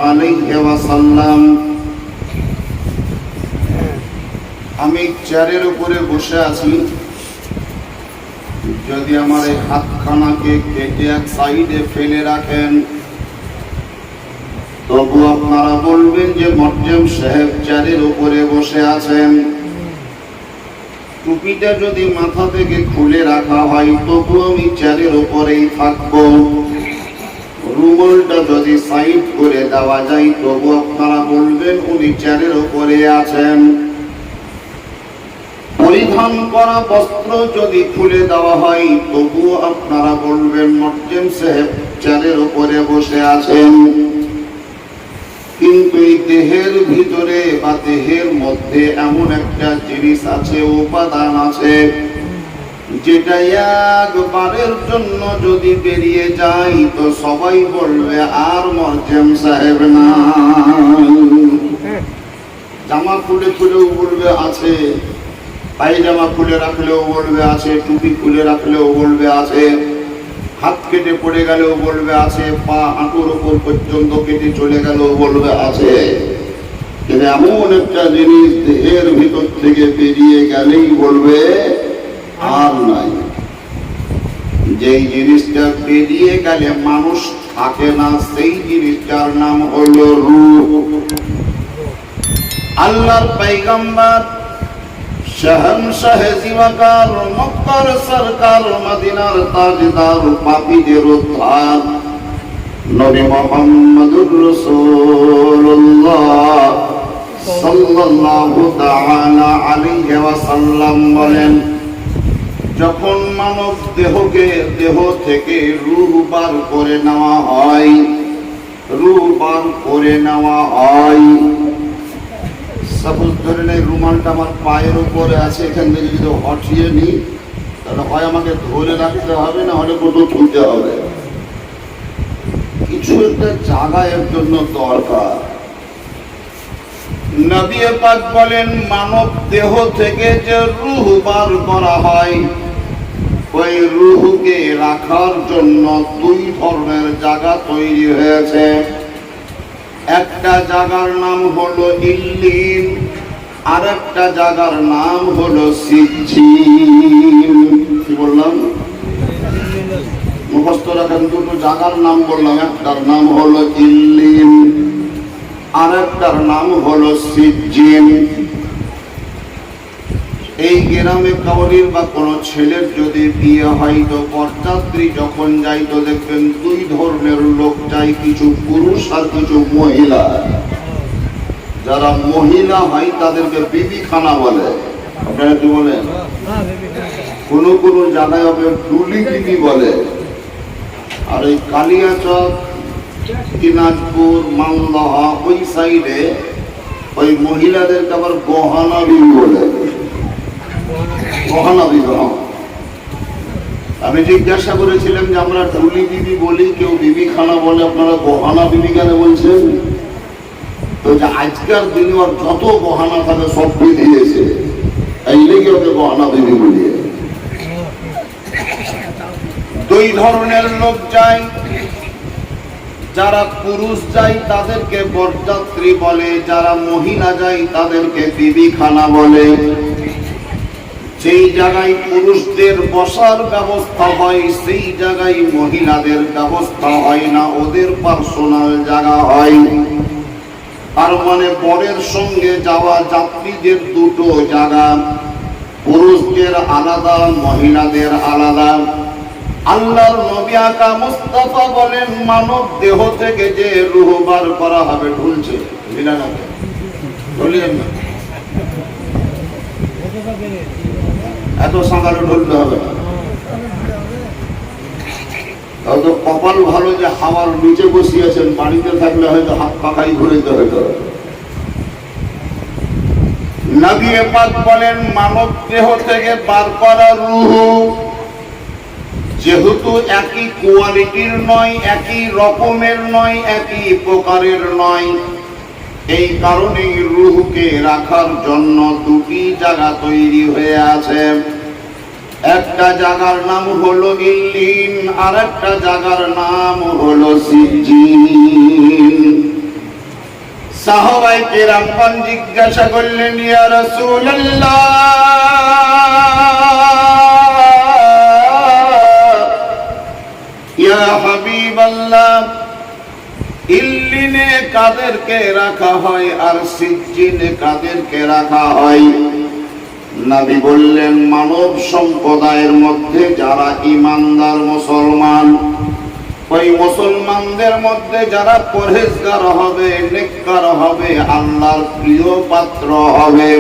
আলাইহি ওয়াসাল্লাম। আমি চেয়ারের উপরে বসে আছি, যদি আমার এই হাতখানাকে কেটে এক সাইডে ফেলে রাখেন তবু আপনারা বলবেন যে মোয়াজ্জেম সাহেব চেয়ারের উপরে বসে আছেন। টুপিটা যদি মাথা থেকে খুলে রাখা হয় তবু আমি চেয়ারের উপরেই থাকবো। রুমালটা যদি সাইড করে দেওয়া যায় তবু আপনারা বলবেন উনি চেয়ারের উপরে আছেন। পরিধান করা বস্ত্র যদি খুলে দেওয়া হয় তবু আপনারা বলবেন মোয়াজ্জেম সাহেব চেয়ারের উপরে বসে আছেন। কিন্তু এই দেহের ভিতরে বা দেহের মধ্যে এমন একটা জিনিস আছে, উপাদান আছে, যেটা একবারের জন্য যদি বেরিয়ে যায় তো সবাই বলবে আর মোয়াজ্জেম সাহেব না। জামা খুলে খুলেও বলবে আছে, পায়জামা খুলে রাখলেও বলবে আছে, টুপি খুলে রাখলেও বলবে আছে, হাত কেটে পড়ে গেলেও বলবে আছে, পা হাঁটুর উপর পর্যন্ত কেটে চলে গেলেও বলবে আছে। কিন্তু এমন একটা জিনিস দেহের ভিতর থেকে বেরিয়ে গেলেই বলবে আর নাই। যেই জিনিসটা বেরিয়ে গেলে মানুষ থাকে না, সেই জিনিসটার নাম হলো রূহ। আল্লাহর পয়গম্বর শহনশাহ জিওয়াকার মক্কার সরকার মদিনার তাজদার পাপীদের উদ্ধার নবী মুহাম্মদুর রাসূলুল্লাহ সাল্লাল্লাহু তাআলা আলাইহি ওয়াসাল্লাম বলেন, যখন মানব দেহ থেকে রূহ বার করে নেওয়া হয়, রূহ বার করে নেওয়া হয়, সাপোজ ধরে নেই রুমালটা আমার পায়ের উপরে আছে, এখান থেকে যদি হটিয়ে নিই তাহলে হয় আমাকে ধরে রাখতে হবে, না হলে কোথাও ছুটতে হবে। কিছু একটা জায়গা এর জন্য দরকার। নবী পাক বলেন, মানব দেহ থেকে যে রূহ বার করা হয় ওই রূহকে রাখার জন্য দুই ধরনের জায়গা তৈরি হয়েছে। একটা জায়গার নাম হলো ইল্লিন, আর একটা জায়গার নাম হলো সিজ্জিন। কি বললাম? মুখস্থ রাখেন, দুটো জায়গার নাম বললাম, একটার নাম হলো ইল্লিন, আর একটার নাম হলো সিজ্জিন। এই গ্রামে কাউরির বা কোনো ছেলের যদি বিয়ে হয় তো বরযাত্রী যখন যাই তো দেখবেন দুই ধরনের লোক যায়, কিছু পুরুষ আর কিছু মহিলা। যারা মহিলা হয় তাদেরকে বিবিখানা বলে। আপনারা কি বলেন? কোন কোন জায়গায় হবে ডুলি বিবি বলে। আর এই কালিয়াচক, দিনাজপুর, মালদহ ওই সাইডে ওই মহিলাদেরকে আবার গহনা বিবি বলে। গহনা বিবাহ। আমি জিজ্ঞাসা করেছিলাম যে আমরা ডুলি বিবি বলি, কেউ বিবিখানা বলে, আপনারা গহনা বিবি কেন বলছেন? তো যে আজকের দিনে ওর যত গহনা থাকে সব দিয়েছে, এই লেগে ওকে গহনা বিবি বলিয়ে। দুই ধরনের লোক যায়, যারা পুরুষ যায় তাদেরকে বরযাত্রী বলে, যারা মহিলা যায় তাদেরকে বিবিখানা বলে। যেই জায়গায় পুরুষদের বসার ব্যবস্থা হয় সেই জায়গায় মহিলাদের ব্যবস্থা হয় না, ওদের পার্সোনাল জায়গা হয়। তার মানে বরের সঙ্গে যাওয়া যাত্রীদের দুটো জায়গা, পুরুষদের আলাদা, মহিলাদের আলাদা। আল্লাহর নবী আকা মুস্তাফা বলেন, মানব দেহ থেকে যে রূহ বার করা হবে, ঢুলছে মিলানাকে ঢুলিয়েন না, এত সকালে ঢুলতে হবে না। হয়তো কপাল ভালো যে হাওয়ার নিচে বসিয়েছেন, বাড়িতে থাকলে হয়তো হাত পাখাই ঘুরেতে হতো। নবী পাক বলেন, মানব দেহ থেকে বার করা রূহ যেহেতু একই কোয়ালিটির নয়, একই রকমের নয়, একই প্রকারের নয়, এই কারণেই রূহকে রাখার জন্য দুটি জায়গা তৈরি হয়ে আছে। একটা জায়গার নাম হলো ইল্লিন, আর একটা জায়গার নাম হলো সিজ্জিন। সাহাবায়ে কেরামগণ জিজ্ঞাসা করলেন, ইয়া রাসূলুল্লাহ, ইয়া হাবিবাল্লাহ, ইল্লিনে কাদেরকে রাখা হয় আর সিজ্জিনে কাদেরকে রাখা হয়? নবী বললেন, মানব সম্প্রদায়ের মধ্যে যারা ঈমানদার মুসলমান, ওই মুসলমানদের মধ্যে যারা পরহেজগার হবে, নেককার হবে, আল্লাহর প্রিয় পাত্র হবে,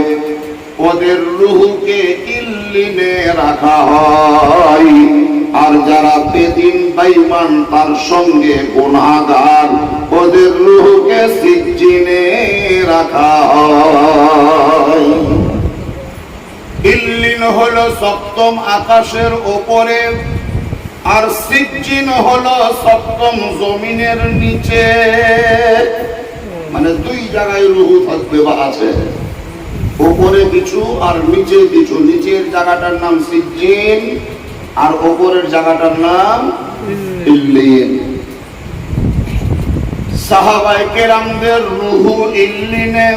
ওদের রূহকে ইল্লিনে রাখা হয়। আর যারা বেদিন বেঈমান, তার সঙ্গে গুনাহগার, ওদের রূহকে সিজ্জিনে রাখা হয়। ইল্লিন হলো সপ্তম আকাশের উপরে, আর সিজ্জিন হলো সপ্তম জমিনের নিচে। মানে দুই জায়গায় রূহ থাকবে বা আছে, উপরে কিছু আর নিচে কিছু। নিচের জায়গাটার নাম সিজ্জিন আর উপরের জায়গাটার নাম ইল্লিন। সাহাবায়ে কেরামদের রূহ ইল্লিনে,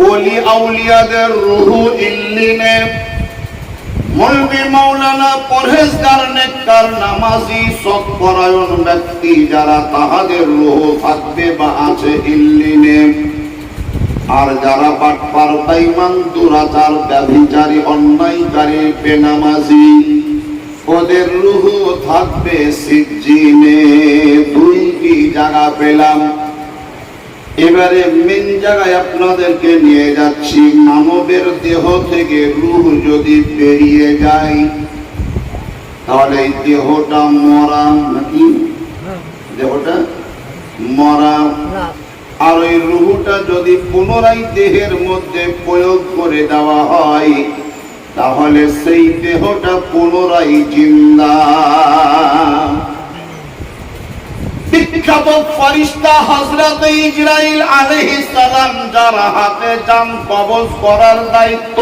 ওলি আউলিয়াদের রূহ ইল্লিনে, মৌলভী মাওলানা পরহেজগার, নেককার, নামাজি, সৎপরায়ণ ব্যক্তি যারা, তাহাদের রূহ থাকবে বা আছে ইল্লিনে। আর যারা বাটপার, বেঈমান, দুরাচার, ব্যভিচারী, অন্যায়কারী, বেনামাজি, ওদের রূহ থাকবে সিজ্জিনে। দুইটি জায়গা পেলাম। এবারে মেন জায়গায় আপনাদেরকে নিয়ে যাচ্ছি। মানবের দেহ থেকে রূহ যদি বেরিয়ে যায়, তাহলে এই দেহটা মরা নাকি? দেহটা মরা। আর ওই রূহটা যদি পুনরায় দেহের মধ্যে প্রয়োগ করে দেওয়া হয়, তাহলে সেই দেহটা পুনরায় জিন্দা। বিখ্যাত ফেরেশতা হযরত ইসরাইল আলাইহিস সালাম, যার হাতে জান কবজ করার দায়িত্ব,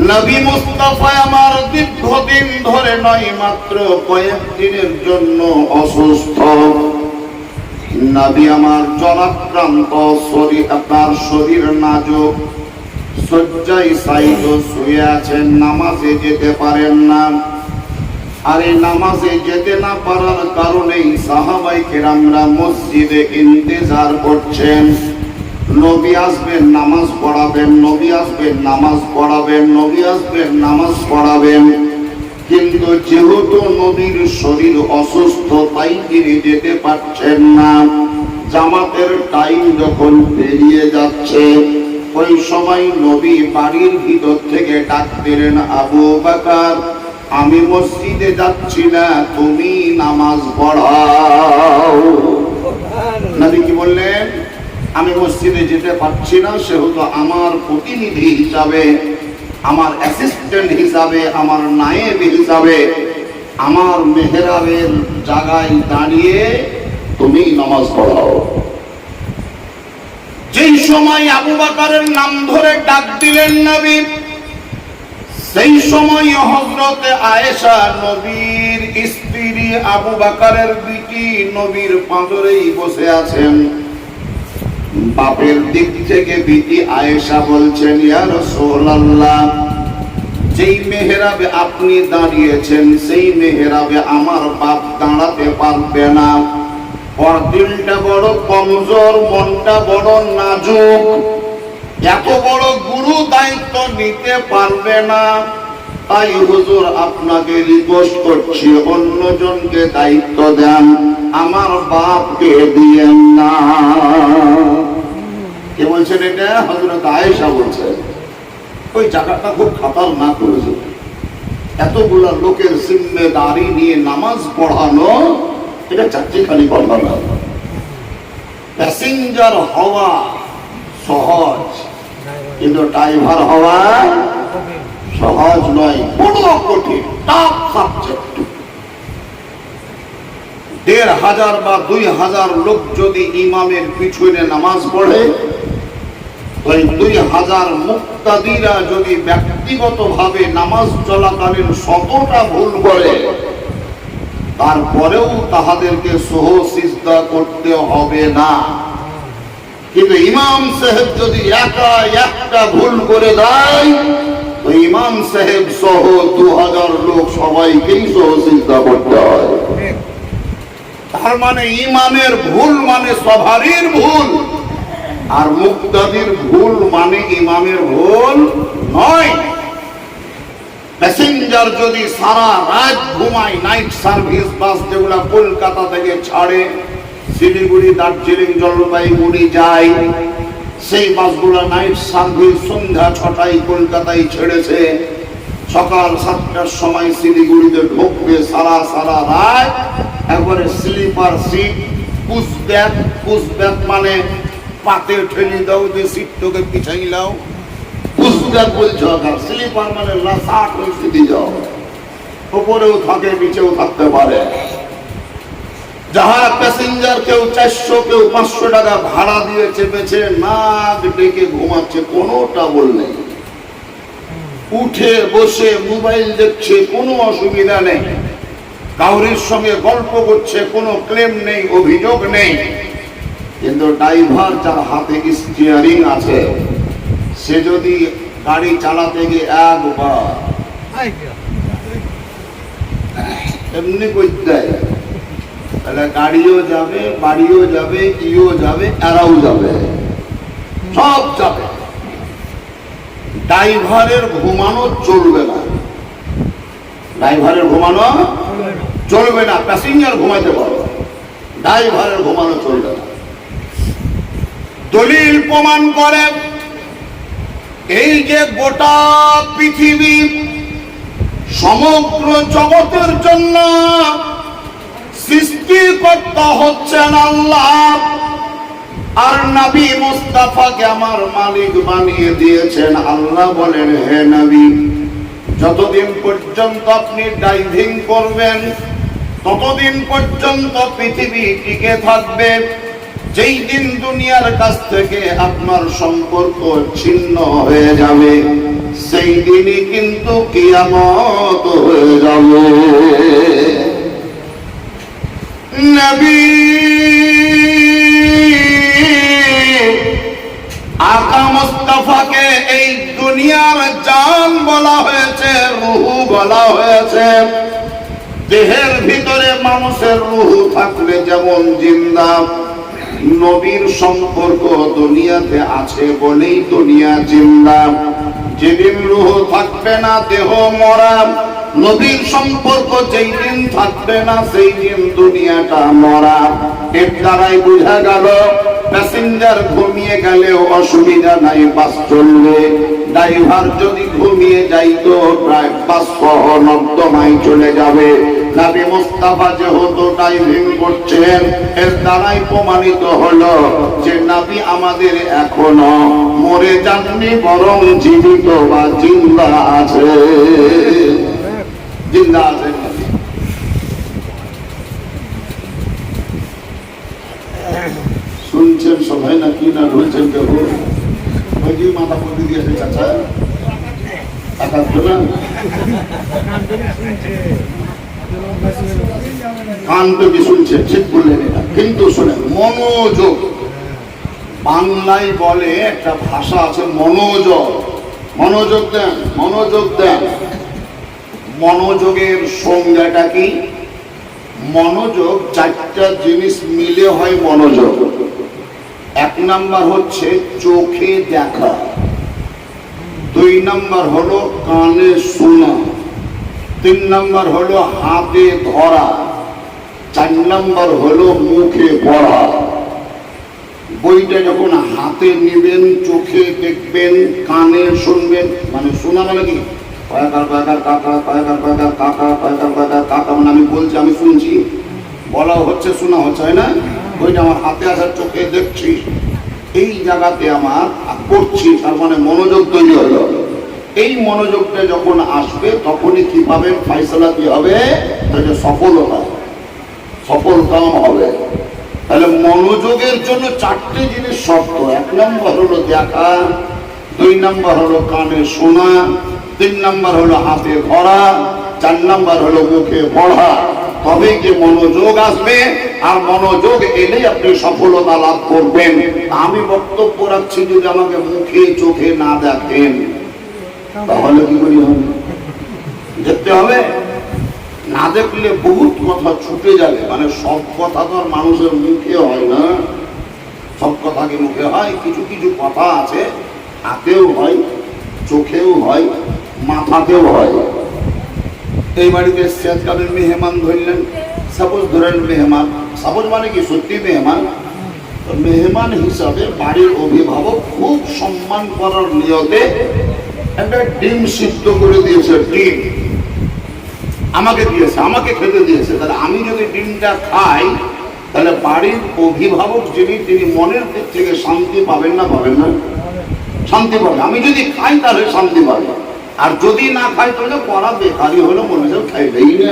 নবী মুস্তাফা আমার দীর্ঘদিন ধরে নয়, মাত্র কয়েকদিনের জন্য অসুস্থ। নবী আমার জ্বরাক্রান্ত, আপনার শরীর নাজুক, শয্যায় শায়িত শুয়ে আছেন, নামাজে যেতে পারেন না। আর এই নামাজে যেতে না পারার কারণেই সাহাবায়ে কেরামরা মসজিদে ইন্তেজার করছেন। নবী আসবেন, নামাজ পড়াবেন, নবী আসবেন, নামাজ পড়াবেন, নবী আসবেন, নামাজ পড়াবেন। কিন্তু যেহেতু নবীর শরীর অসুস্থ, তাই তিনি যেতে পারছেন না। জামাতের টাইম যখন পেরিয়ে যাচ্ছে, ওই সময় নবী বাড়ির ভিতর থেকে ডাক দিলেন, আবু বকর, আমি মসজিদে যাচ্ছি না, তুমি নামাজ পড়াও। নবী কি বললেন? আমি মসজিদে যেতে পারছি না, সেহেতু আমার প্রতিনিধি হিসাবে, আমার অ্যাসিস্ট্যান্ট হিসাবে, আমার নায়েব হিসাবে, আমার মেহরাবের জায়গায় দাঁড়িয়ে তুমি নামাজ পড়াও। যেই সময় আবু বকরের নাম ধরে ডাক দিলেন নবী, সেই সময় হযরতে আয়েশা, নবীর স্ত্রী, আবু বকরের বিটি, নবীর পাঁজরেই বসে আছেন। বাপের দিক থেকে বিটি আয়েশা বলছেন, ইয়া রাসূলুল্লাহ, যেই মেহরাবে আপনি দাঁড়িয়েছেন, সেই মেহরাবে আমার বাপ দাঁড়াতে পারবে না। ওর দিলটা বড় কমজোর, মনটা বড় নাজুক, এত বড় গুরু দায়িত্ব নিতে পারবে না। তাই হুজুর আপনাকে রিকোয়েস্ট করছি, অন্যজনকে দায়িত্ব দেন, আমার বাপকে দিয়েন না। কে বলছেন এটা? হযরত আয়েশা বলছেন। ওই জায়গাটা খুব খাতারনাক করেছে। এতগুলা লোকের জিম্মেদারি নিয়ে নামাজ পড়ানো, এটা চাকরিখানি কথা না। প্যাসেঞ্জার হওয়া সহজ, কিন্তু ড্রাইভার হওয়া সহজ নয়, বড় কঠিন, টাফ সাবজেক্ট। ১,৫০০ বা ২,০০০ লোক যদি ইমামের পিছনে নামাজ পড়ে, ওই ২,০০০ মুক্তাদিরা যদি ব্যক্তিগতভাবে নামাজ চলাকালীন শতটা ভুল করে, তারপরেও তাহাদেরকে সহ সিজদা করতে করতে হবে না। কিন্তু ইমাম সাহেব যদি একা একটা ভুল করে দেয়, তো ইমাম সাহেব সহ 2000 লোক সবাইকেই সহযোগিতা করতে হয়। তার মানে ইমামের ভুল মানে সবারই ভুল, আর মুক্তাদির ভুল মানে ইমামের ভুল নয়। প্যাসেঞ্জার যদি সারা রাত ঘুমায়, নাইট সার্ভিস বাস যেগুলা কলকাতা থেকে ছাড়ে শিলিগুড়ি, দার্জিলিং, জলপাইগুড়ি যায়, সেই বাসগুলা নাইট সার্ভিস সন্ধ্যা 6টায় কলকাতায় ছেড়েছে, সকাল 7টার সময় শিলিগুড়িতে ঢুকবে। সারা রাত একবারে স্লিপার সিট, পুশব্যাক মানে পাতে ঠেলি দাও, যে সিটটাকে পিছাই লাও, পুশব্যাক বলছো। স্লিপার মানে লাসাট স্থিতি যাও, উপরেও থাকে নিচেও থাকতে পারে। যাহা প্যাসেঞ্জার কেউ 400 কেউ 500 টাকা ভাড়া দিয়ে চেপেছে, নাক ডেকে ঘুমাচ্ছে, কোনো ট্রাবল নেই, উঠে বসে মোবাইল দেখছে, কোনো অসুবিধা নেই, কাউরির সঙ্গে গল্প করছে, কোনো ক্লেম নেই, অভিযোগ নেই। কিন্তু ড্রাইভার যার হাতে স্টিয়ারিং আছে, সে যদি গাড়ি চালাতে গিয়ে একবার এমনি করতে দেয়, তাহলে গাড়িও যাবে, বাড়িও যাবে, ইও যাবে, এরাও যাবে, সব যাবে। ড্রাইভারের ঘুমানো চলবে না, ড্রাইভারের ঘুমানো চলবে না। প্যাসেঞ্জার ঘুমাইতে পারবে, ড্রাইভারের ঘুমানো চলবে না। দলিল প্রমাণ করে এই যে গোটা পৃথিবী সমগ্র জগতের জন্য সৃষ্টিকর্তা হচ্ছেন আল্লাহ, আর নবী মুস্তাফাকে আমার মালিক বানিয়ে দিয়েছেন আল্লাহ। বলেন, হে নবী, যতদিন পর্যন্ত আপনি ড্রাইভিং করবেন ততদিন পর্যন্ত পৃথিবী টিকে থাকবে। যেই দিন দুনিয়ার কাছ থেকে আপনার সম্পর্ক ছিন্ন হয়ে যাবে, সেই দিনই কিন্তু কিয়ামত হয়ে যাবে। নবী আকা মুস্তাফাকে এই দুনিয়ার জান বলা হয়েছে, রূহ বলা হয়েছে। দেহের ভিতরে মানুষের রূহ থাকলে যেমন জিন্দা, নবীর সম্পর্ক দুনিয়াতে আছে বলেই দুনিয়া জিন্দা। যেদিন রূহ থাকবে না, দেহ মরা। নবীর সম্পর্ক যেই দিন থাকবে না, সেই দিন দুনিয়াটা মরা। এর দ্বারাই বোঝা গেল প্যাসেঞ্জার ঘুমিয়ে গেলেও অসুবিধা নাই, বাস চলবে। ড্রাইভার যদি ঘুমিয়ে যাইতো, প্রায় বাস সহ নর্দমায় চলে যাবে। নবী মুস্তাফা যেহেতু ড্রাইভিং করছেন, এর দ্বারাই প্রমাণিত হলো যে নবী আমাদের এখনো মরে যাননি, বরং জীবিত বা জিন্দা আছে, জিন্দা আছে। শুনছেন সবাই নাকি না বলছেন কেউ? ওই যে মাথা পড়ে দিয়েছে চাচা, কান পেতে শুনছে, ঠিক বললেন এটা। কিন্তু শোনেন, মনোযোগ বাংলায় বলে একটা ভাষা আছে মনোযোগ। মনোযোগ দেন, মনোযোগ দেন। মনোযোগের সংজ্ঞাটা কি? মনোযোগ 4টা জিনিস মিলে হয় মনোযোগ। 1 নাম্বার হচ্ছে চোখে দেখা, 2 নাম্বার হলো কানে শোনা, 3 নাম্বার হলো হাতে ধরা, 4 নাম্বার হলো মুখে পড়া। বইটা যখন হাতে নেবেন, চোখে দেখবেন, কানে শুনবেন, মানে শোনা মানে কি? কাকা মানে আমি বলছি, আমি শুনছি, বলা হচ্ছে, শোনা হচ্ছে, হয় না? বইটা আমার হাতে আসার, চোখে দেখছি, এই জায়গাতে আমার করছি, তার মানে মনোযোগ তৈরি হলো। এই মনোযোগটা যখন আসবে, তখনই কি পাবে? ফাইসলা কি হবে? সফলতা, সফল কাম হবে। তাহলে মনোযোগের জন্য 4টে জিনিস শর্ত। 1 নম্বর হলো দেখা, 2 নম্বর হলো কানে শোনা, 3 নম্বর হলো হাতে ধরা, 4 নম্বর হলো মুখে পড়া। তবে কি মনোযোগ আসবে, আর মনোযোগ এলেই আপনি সফলতা লাভ করবেন। আমি বক্তব্য রাখছি, যদি আমাকে মুখে চোখে না দেখেন তাহলে কি করি হবে? দেখতে হবে। না দেখলে বহুত কথা ছুটে যাবে। মানে সব কথা তো আর মানুষের মুখে হয় না, সব কথা কি মুখে হয়? কিছু কিছু কথা আছে হাতেও হয়, চোখেও হয়, মাথাতেও হয়। এই বাড়িতে আজকালের মেহমান ধরলেন, সাপোজ ধরেন মেহমান, সাপোজ মানে কি সত্যি মেহমান, মেহমান হিসাবে বাড়ির অভিভাবক খুব সম্মান করার নিয়তে একটা ডিম সিদ্ধ করে দিয়েছে। ডিম আমাকে দিয়েছে, আমাকে খেতে দিয়েছে। তাহলে আমি যদি ডিমটা খাই, তাহলে বাড়ির অভিভাবক যিনি, তিনি মনের দিক থেকে শান্তি পাবেন না পাবেন না? শান্তি পাবে। আমি যদি খাই তাহলে শান্তি পাবে, আর যদি না খাই তাহলে পড়া বেকারই হলো, মনে হয় খাইলেই না,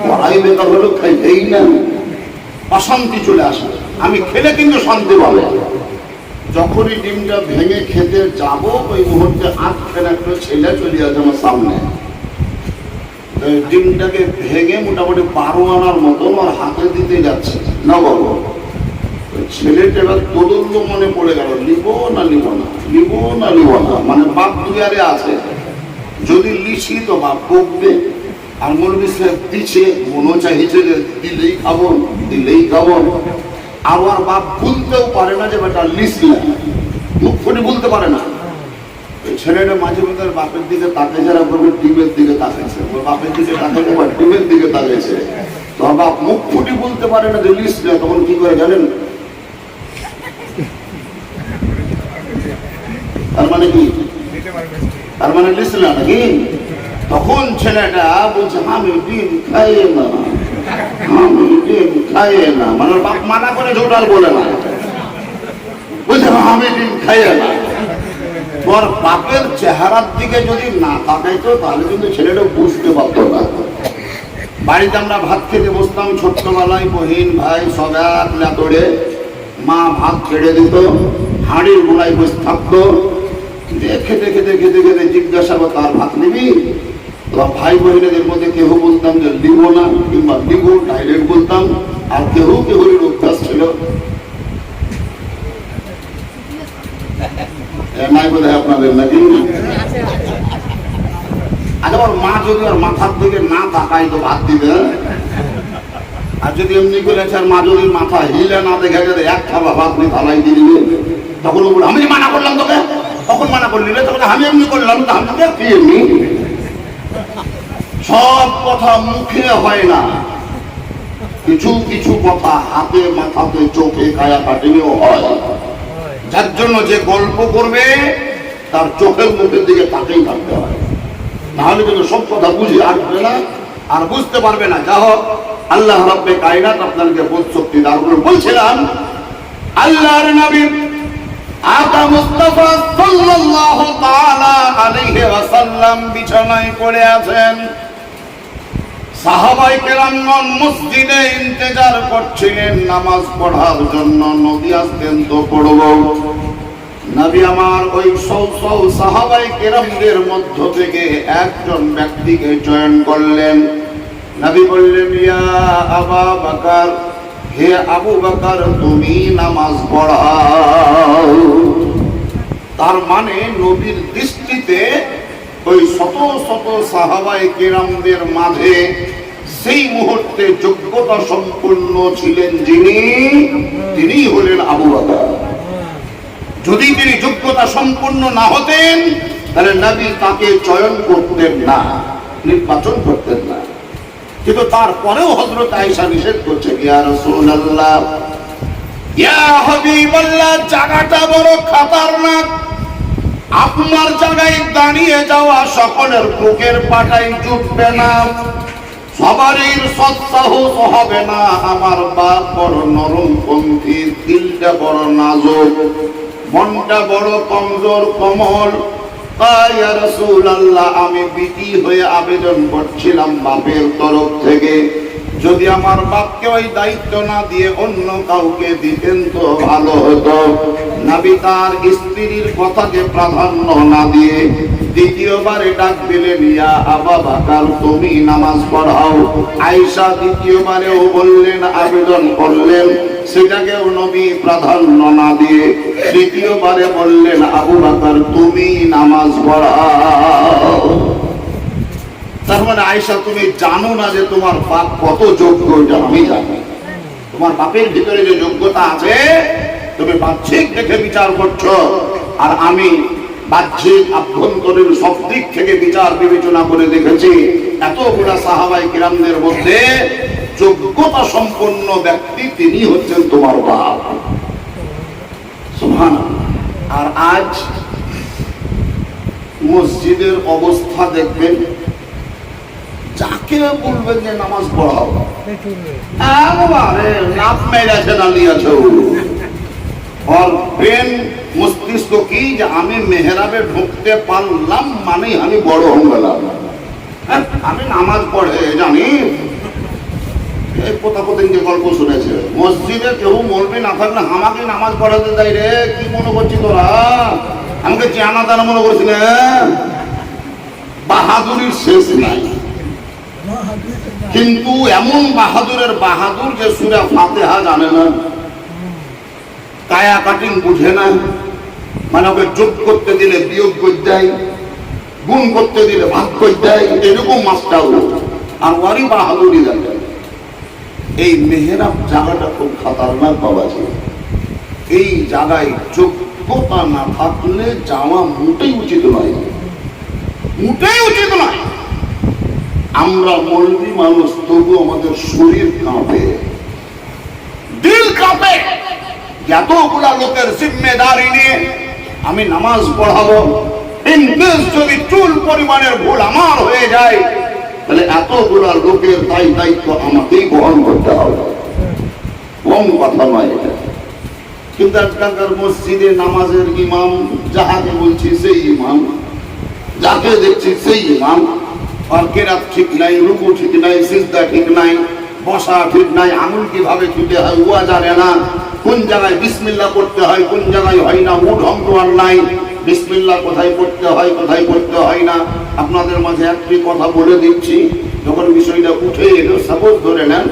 পড়াই বেকার হলো, খাইলেই না, অশান্তি চলে আসে। আমি খেলে কিন্তু শান্তি পাবে। যখনই ডিমটা ভেঙে খেতে যাব, ওই মুহূর্তে আটখানা একটা ছেলে চলে আসে আমার সামনে। ডিমটাকে ভেঙে মোটামুটি 12 আনার মতন আর হাতে দিতে যাচ্ছে না। বাবু ছেলেটা এবার তদন্ত মনে পড়ে গেল, নিব না নিব না, নিব না নিব না। মানে বাপ দুয়ারে আছে, যদি লিখি তো বাপ বকবে। আর মৌলভী সাহেব দিচ্ছে, মনও চাইছে যে দিলেই খাবো, দিলেই খাবো। আবার বাপ বলতেও পারে না যে বেটা লিখলাম, মুখ ফুটে বলতে পারে না। ছেলেটা মাঝে মধ্যে বাপের দিকে তাকাইছে, আর ডিমের দিকে তাকাইছে, বাপের দিকে তাকাইছে, ডিমের দিকে তাকাইছে। তখন বাপ মুখ ফুটে বলতে পারে না যে লিখলে, তখন কি করে জানেন? তার মানে কি? তার মানে লিখলে নাকি? তখন ছেলেটা বলছে আমি ডিম খাই না, আমি ডিম খাই না। মানে বাপ মানা করে টোটাল বলে না, বলছে আমি ডিম খাই না। তোর বাপের চেহারার দিকে যদি না তাকাইতো তাহলে কিন্তু ছেলেটা বুঝতে পারতো না। বাড়িতে আমরা ভাত খেতে বসতাম ছোট্টবেলায়, বহিন ভাই সব এক লেতড়ে, মা ভাত ছেড়ে দিত, হাঁড়ির গোড়ায় বসে থাকতো। খেতে খেতে খেতে খেতে জিজ্ঞাসা করতো আর ভাত নিবি? ভাই বোনেদের মধ্যে কেউ বলতাম যে দিব না, কিংবা দিব ডাইরেক্ট বলতাম। আর কেউ কেউ অভ্যাস ছিল নাই বোধ হয় আপনাদের নাকি। আচ্ছা, ওর মা যদি ওর মাথার দিকে না তাকায় তো ভাত দিবে, আর যদি এমনি করে আর মা যদি মাথা হিলে না দেখে গেলে এক থাবা ভাত নিয়ে থালাই দিয়ে দিবে, তখন ও বলে আমি মানা করলাম তোকে, তখন মানা করলি তখন আমি এমনি করলাম, কি এমনি। সব কথা মুখে হয় না, কিছু কিছু কথা হাতে মাথাতে চোখে কায়া কাটিনেও হয়। যার জন্য যে গল্প করবে তার চোখের মুখের দিকে তাকেই থাকতে হয়, নাহলে কিন্তু সব কথা বুঝে আসবে না আর বুঝতে পারবে না। যা হোক, আল্লাহ রাব্বে কায়নাত আপনাদেরকে বোধ শক্তি দান করুন। বলছিলাম আল্লাহর নবী আকা মুস্তাফা সাল্লাল্লাহু তাআলা আলাইহি ওয়াসাল্লাম বিছানায় পড়ে আছেন। সাহাবায়ে কেরামগণ মসজিদে ইন্তেজার করছিলেন নামাজ পড়ার জন্য, নবী আসবেন তো পড়ব। নবী আমার ওই সৌ সাহাবায়ে কেরামদের মধ্য থেকে একজন ব্যক্তিকে চয়ন করলেন। নবী বললেন ইয়া আবু বকর, হে আবু বকর তুমি নামাজ পড়াও। তার মানে নবীর দৃষ্টিতে ওই শত শত সাহাবায়ে কেরামদের মাঝে সেই মুহূর্তে যোগ্যতা সম্পন্ন ছিলেন যিনি, তিনি হলেন আবু বকর। যদি তিনি যোগ্যতা সম্পন্ন না হতেন তাহলে নবী তাকে চয়ন করতেন না, নির্বাচন করতেন না। কিন্তু তারপরেও হযরত আয়েশা নিষেধ করছে, ইয়া রাসূলুল্লাহ, ইয়া হাবিবাল্লাহ, জায়গাটা বড় খতরনাক। আপনার জায়গায় দাঁড়িয়ে যাওয়া সকলের বুকের পাটাই জুটবে না, সবারই সৎসাহস হবে না। আমার বাপ বড় নরমপন্থী, দিলটা বড় নাজুক, মনটা বড় কমজোর কোমল। ইয়া রাসূলুল্লাহ, আমি বিটি হয়ে আবেদন করছিলাম বাপের তরফ থেকে, যদি আমার বাপকে ওই দায়িত্ব না দিয়ে অন্য কাউকে দিতেন তো ভালো হতো। নবী তার স্ত্রীর কথাকে প্রাধান্য না দিয়ে দ্বিতীয়বারে ডাক দিলেন, ইয়া আবু বকর তুমি নামাজ পড়াও। আয়েশা দ্বিতীয়বারেও বললেন, আবেদন করলেন, সেটাকেও নবী প্রাধান্য না দিয়ে তৃতীয়বারে বললেন, আবু বকর তুমি নামাজ পড়াও। তার মানে আয়েশা তুমি জানো না যে তোমার বাপ কত যোগ্য, এটা আমি জানি। তোমার বাপের ভিতরে যে যোগ্যতা আছে তুমি বাহ্যিক দেখে বিচার করছো, আর আমি বাহ্যিক আভ্যন্তরীণ সব দিক থেকে বিচার বিবেচনা করে দেখেছি এতগুলা সাহাবাই কিরামদের মধ্যে যোগ্যতা সম্পন্ন ব্যক্তি তিনি হচ্ছেন তোমার বাপ। সুবহানাল্লাহ। আর আজ মসজিদের অবস্থা দেখবেন, যাকে বলবেন যে নামাজ পড়াও, নাপ মেরেছে না নিয়েছে ওর ব্রেন মস্তিষ্ক কি যে আমি মেহরাবে ঢুকতে পারলাম মানে আমি বড় হয়ে গেলাম, আমি নামাজ পড়ে জানি। এই প্রতাপদিন যে গল্প শুনেছে, মসজিদে কেউ মলবি না থাকলে আমাকে নামাজ পড়াতে দেয় রে, কি মনে করছি তোরা? আমাকে জানা জানা মনে করছি না? বাহাদুরির শেষ নাই। কিন্তু এমন বাহাদুরের বাহাদুর যে সূরা ফাতিহা জানে না, কায়া কাটিং বুঝে না, মানে ওকে যোগ করতে দিলে বিয়োগ করে দেয়, গুণ করতে দিলে ভাগ করে দেয়, এরকম মাস্টার। আর ওরই বাহাদুরি জানে। এই মেহরাব জায়গাটা খুব খাতারনাক বাবাজি। এই জায়গায় যোগ্যতা না থাকলে যাওয়া মোটেই উচিত নয়, মোটেই উচিত নয়। আমরা মৌলবী মানুষ, তবু আমাদের শরীর কাঁপে, দিল কাঁপে। এতগুলা লোকের জিম্মেদারি নিয়ে আমি নামাজ পড়াবো, যদি চুল পরিমাণের ভুল আমার হয়ে যায় তাহলে এতগুলা লোকের দায়িত্ব আমাকেই বহন করতে হবে। কম কথা নয় এটা। কিন্তু আজকালকার মসজিদে নামাজের ইমাম যাহাকে বলছি সেই ইমাম, যাকে দেখছি সেই ইমাম। আর কেরাত ঠিক নাই, রুকু ঠিক নাই, সিজদা ঠিক নাই, বসা ঠিক নাই, আঙুল কিভাবে ছুটে হয় ওয়া জানে না, কোন জায়গায় বিসমিল্লাহ পড়তে হয় কোন জায়গায় হয় না, ও ঢঙ্গ আর নাই। বিসমিল্লাহ কোথায় পড়তে হয় কোথায় পড়তে হয় না। আপনাদের মাঝে একটি কথা বলে দিচ্ছি, যখন বিষয়টা উঠে এলো, সাপোজ ধরে নেন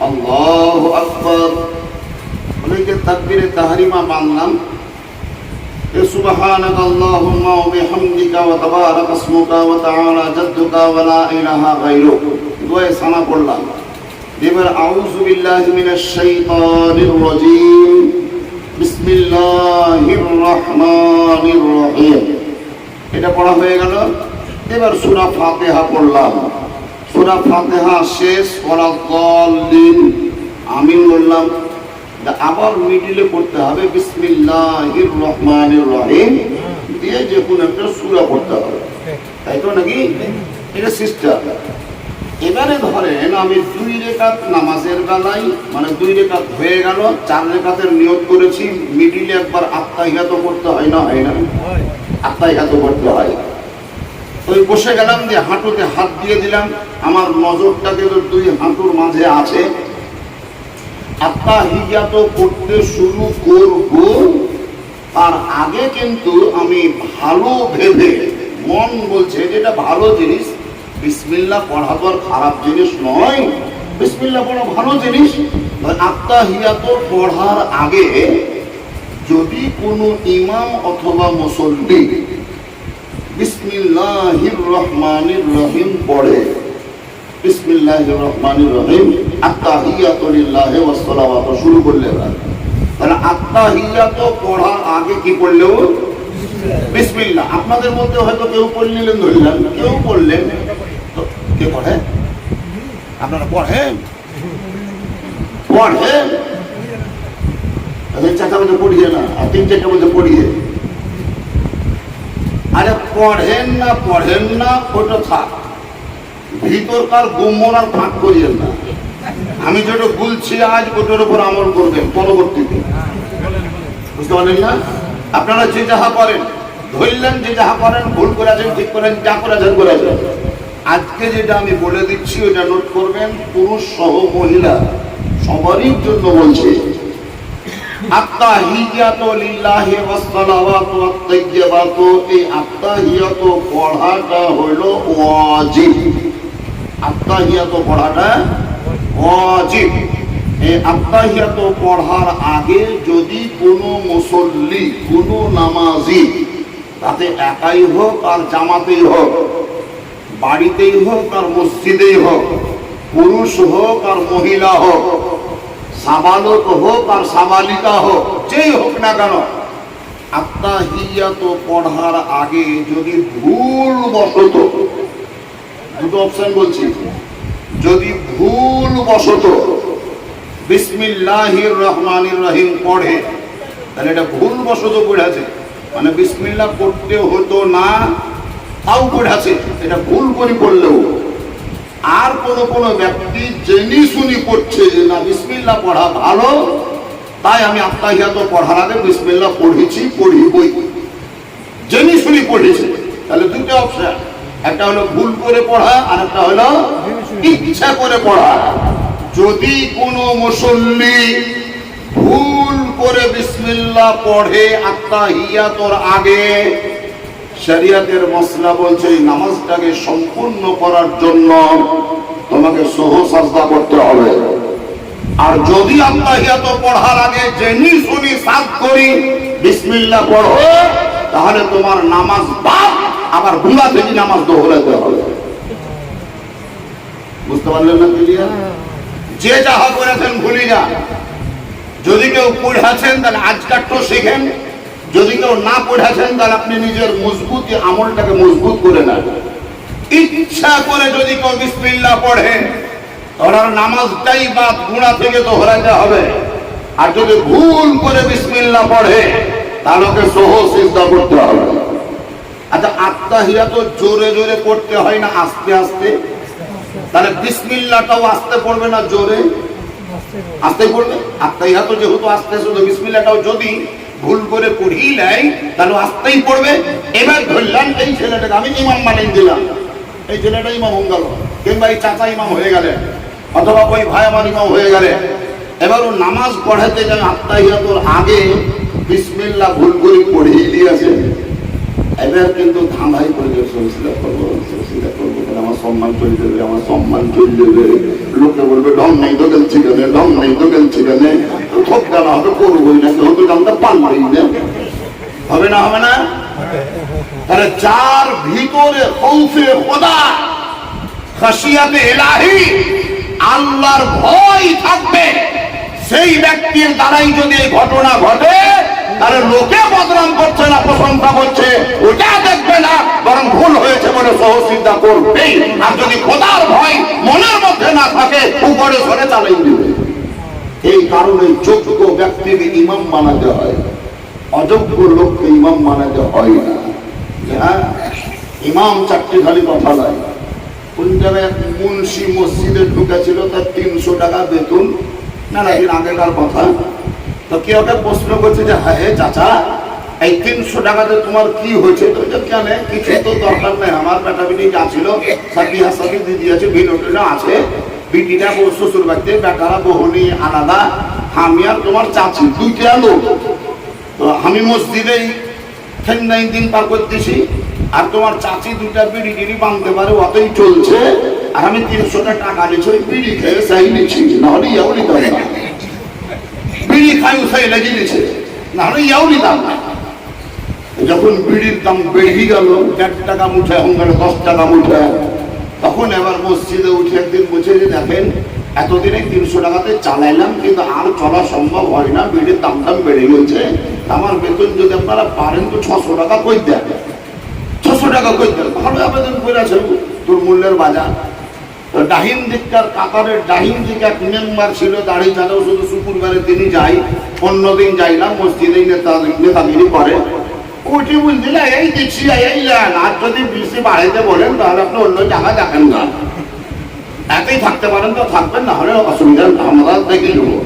আল্লাহু আকবার, অনেকে তাকবীরে তাহরিমা বানলাম, সুবহানাকা আল্লাহুম্মা ওয়া বিহামদিকা ওয়া তাবারাকা ইসমুকা ওয়া তাআলা জাদ্দুকা ওয়া লা ইলাহা গায়রুক, দুআ সানা পড়লাম। এবার আউযু বিল্লাহি মিনাশ শাইতানির রাজীম, বিসমিল্লাহির রহমানির রহিম, এটা পড়া হয়ে গেল। এবার সূরা ফাতিহা পড়লাম, সূরা ফাতিহা শেষ, ওয়ালাদ দাল্লিন আমিন বললাম। আবার মিডিলে পড়তে হবে বিসমিল্লাহির রহমানির রহিম দিয়ে যে কোনো একটা সূরা পড়তে হবে, তাই তো নাকি? এটা সিস্টেম। এবারে ধরেন আমি 2 রাকাত নামাজের বেলায়, মানে 2 রাকাত হয়ে গেল, 4 রাকাতের নিয়ত করেছি, মিডিলে একবার আত্তাহিয়াত পড়তে হয় না? হয় না? আত্তাহিয়াত পড়তে হয়। ওই বসে গেলাম, দিয়ে হাঁটুতে হাত দিয়ে দিলাম, আমার নজরটা কিন্তু 2 হাঁটুর মাঝে আছে। আত্তাহিয়াত পড়তে শুরু করব, তার আগে কিন্তু আমি ভালো ভেবে, মন বলছে যেটা ভালো জিনিস, বিসমিল্লাহ পড়া তো আর খারাপ জিনিস নয়, বিসমিল্লাহ পড়া ভালো জিনিস। আত্তাহিয়াত পড়ার আগে যদি কোনো ইমাম অথবা মুসল্লি বিসমিল্লাহির রহমানির রহিম পড়ে, বিসমিল্লাহির রহমানির রহিম আত্তাহিয়াতু লিল্লাহি ওয়াস সালাওয়াতু শুরু করলে, তাহলে আত্তাহিয়াত পড়ার আগে কি পড়লেও বিসমিল্লাহ। আপনাদের মধ্যে হয়তো কেউ পড়ে নিলেন, ধরলেন, কেউ পড়লেন, কে পড়ে? আপনারা পড়েন? পড়েন? চারটা বলতে পড়িয়ে না, আর 3-4টা বলতে পড়িয়ে। আরে পড়েন না ওটা থাক, ভিতরকার গোমর আর ফাঁক করিয়েন না। আমি যেটা বলছি আজ ওটার উপর আমল করবেন পরবর্তীতে, বুঝতে পারলেন না? আপনারা যে যাহা করেন, ধরলেন যে যাহা করেন, ভুল করেছেন ঠিক করেন, যা করেছেন করেছেন। আজকে যেটা আমি বলে দিচ্ছি ওটা নোট করবেন, পুরুষ সহ মহিলা সবারই জন্য বলছি। আত্তাহিয়াতু লিল্লাহি ওয়াস সালাওয়াতু ওয়াত তাইয়্যিবাতু, এই আত্তাহিয়াতু পড়াটা হলো ওয়াজিব। আত্তাহিয়াতু পড়াটা ওয়াজিব। এই আত্তাহিয়াতু পড়ার আগে যদি কোনো মুসল্লি, কোনো নামাজি, তাতে একাই হোক আর জামাতেই হোক, বাড়িতেই হোক আর মসজিদেই হোক, পুরুষ হোক আর মহিলা হোক, সাবালক হোক আর সাবালিকা হোক, যেই হোক না কেন, আত্তাহিয়াতু পড়ার আগে যদি ভুল বশত, দুটো অপশন বলছি, যদি ভুল বশত বিসমিল্লাহির রহমানির রহিম পড়ে, তাহলে এটা ভুল বশত পড়েছে, মানে বিসমিল্লাহ পড়তে হতো না, তাও পড়েছে, এটা ভুল করে পড়লেও। আর কোন ব্যক্তি জেনে শুনি পড়ছে যে না বিসমিল্লাহ পড়া ভালো, তাই আমি আত্তাহিয়াতু পড়ার আগে বিসমিল্লাহ পড়েছি, পড়িবই, জেনে শুনি পড়েছে, তাহলে দুটো অপশন, একটা হলো ভুল করে পড়া আর একটা হলো ইচ্ছা করে পড়া। যদি কোনো মুসল্লি ভুল করে বিসমিল্লাহ পড়ে আত্তাহিয়াতুর আগে, শরীয়তের মাসলা বলছে এই নামাজটাকে সম্পূর্ণ করার জন্য তোমাকে সহজ সাজদা করতে হবে। আর যদি আত্তাহিয়াতু পড়ার আগে জেনে শুনি সাদ করি বিসমিল্লাহ পড়ো, তাহলে তোমার নামাজ বাদ, আবার গুনাহ থেকে নামাজ দোহরাতে হবে। বুঝতে পারলেন না ক্লিয়ার? যে যাহা করেছেন ভুলে যান। যদি কেউ পড়েছেন তাহলে আজকারটা শিখেন, যদি কেউ না পড়েছেন তাহলে আপনি নিজের মজবুতি আমলটাকে মজবুত করে নেন। ইচ্ছা করে যদি কেউ বিসমিল্লাহ পড়ে, ওনার নামাজটাই বাদ, গুনাহ থেকে দোহরাতে হবে। আর যদি ভুল করে বিসমিল্লাহ পড়ে, তাহলে ওকে সহজ সিজদা করতে হবে। আচ্ছা, আত্তাহিয়াতু জোরে জোরে পড়তে হয় না আস্তে আস্তে? তাহলে বিসমিল্লাহটাও আস্তে পড়বে না জোরে? আস্তে পড়বে। আত্তাহিয়াতু যেহেতু আস্তে, শুধু বিসমিল্লাহটাও যদি ভুল করে পড়িয়ে নেয় তাহলে আস্তেই পড়বে। এবার ধরলাম এই ছেলেটাকে আমি ইমাম বানিয়ে দিলাম, এই ছেলেটা ইমাম হয়ে গেল, কিংবা এই চাচা ইমাম হয়ে গেলে, অথবা ওই ভাই আমার ইমাম হয়ে গেলে। এবার ও নামাজ পড়াতে যায় আত্তাহিয়াতুর আগে বিসমিল্লাহ ভুল করে পড়িয়ে দিয়েছে। এবার কিন্তু ধাঁধাই করে আমার সম্মান চলে যাবে, আমার সম্মান চলে যাবে, লোকে বলবে ঢং নেই তো গেলছি কেন, ঢং নেই তো গেলছি কেন, খুব জানা হবে, করবোই না, কেউ তো জানতে পারবেই না, হবে না? হবে না? তাহলে যার ভিতরে খৌফে খোদা, খাশিয়াতে ইলাহি, আল্লাহর ভয় থাকবে, সেই ব্যক্তির দ্বারাই যদি এই ঘটনা ঘটে, তাহলে লোকে বদনাম করছে না প্রশংসা করছে ওটা দেখবে না, বরং ভুল হয়েছে বলে সহযোগিতা করবে। আর যদি খোদার ভয় মনের মধ্যে না থাকে, উপরে সরে চালাই দিবে। এই কারণে যোগ্য ব্যক্তিকে ইমাম বানাতে হয়, অযোগ্য লোককে ইমাম বানাতে হয় না। হ্যাঁ, ইমাম চারটি খালি কথা নয়। কোন জায়গায় মুন্সি মসজিদে ঢুকেছিল, তার 300 টাকা বেতন, মেলাদিন আগেকার কথা। তো কেউ ওকে প্রশ্ন করছে যে হ্যাঁ চাচা, এই 300 টাকাতে তোমার কি হয়েছে? তো কেন, কিছু তো দরকার নেই, আমার বেটা বিটি যা ছিল সব বিহা সাথে দিয়ে দিয়েছে, ভিন্ন আছে, বিটিটা শ্বশুর বাড়িতে, বেটারা বহনি আলাদা, আমি আর তোমার চাচি দুইটা লোক। তো আমি মসজিদেই দিন পার করতেছি, আর তোমার চাচি দুইটা বিড়ি টিড়ি বাঁধতে পারে, অতই চলছে, আর আমি 300 টাকা নিচ্ছি, ওই বিড়ি খেয়ে চাই নিচ্ছি, নাহলে ইয়াও নিতাম না। বিড়ি খাই উঠাই লেগে নিচ্ছে, নাহলে ইয়াও নিতাম না। যখন বিড়ির দাম বেড়ে গেল, 1.5 টাকা মুঠে, এখন 10 টাকা মুঠে, তখন এবার মসজিদে উঠে একদিন বলছে যে দেখেন, এতদিনে 300 টাকাতে চালাইলাম, কিন্তু আর চলা সম্ভব হয় না, বিড়ির দাম বেড়ে গেছে, আমার বেতন যদি আপনারা পারেন তো 600 টাকা কই দেন, 600 টাকা কই দেন, ভালো আবেদন করে আছে তোর মূল্যের বাজার। ডাহিন দিককার কাতারের ডাহিন দিকে এক মেম্বার ছিল, দাড়ি চালাও, শুধু শুক্রবারে তিনি যাই, অন্যদিন যাই না, মসজিদে নেতাগিরি করে। ওইটি বুঝছিল এই দিচ্ছি এই যান, আর যদি বেশি বাড়াইতে বলেন তাহলে আপনি অন্য জায়গা দেখেন না, এতই থাকতে পারেন তো থাকবেন, না হলে অসুবিধা আমরা দেখে নেবো।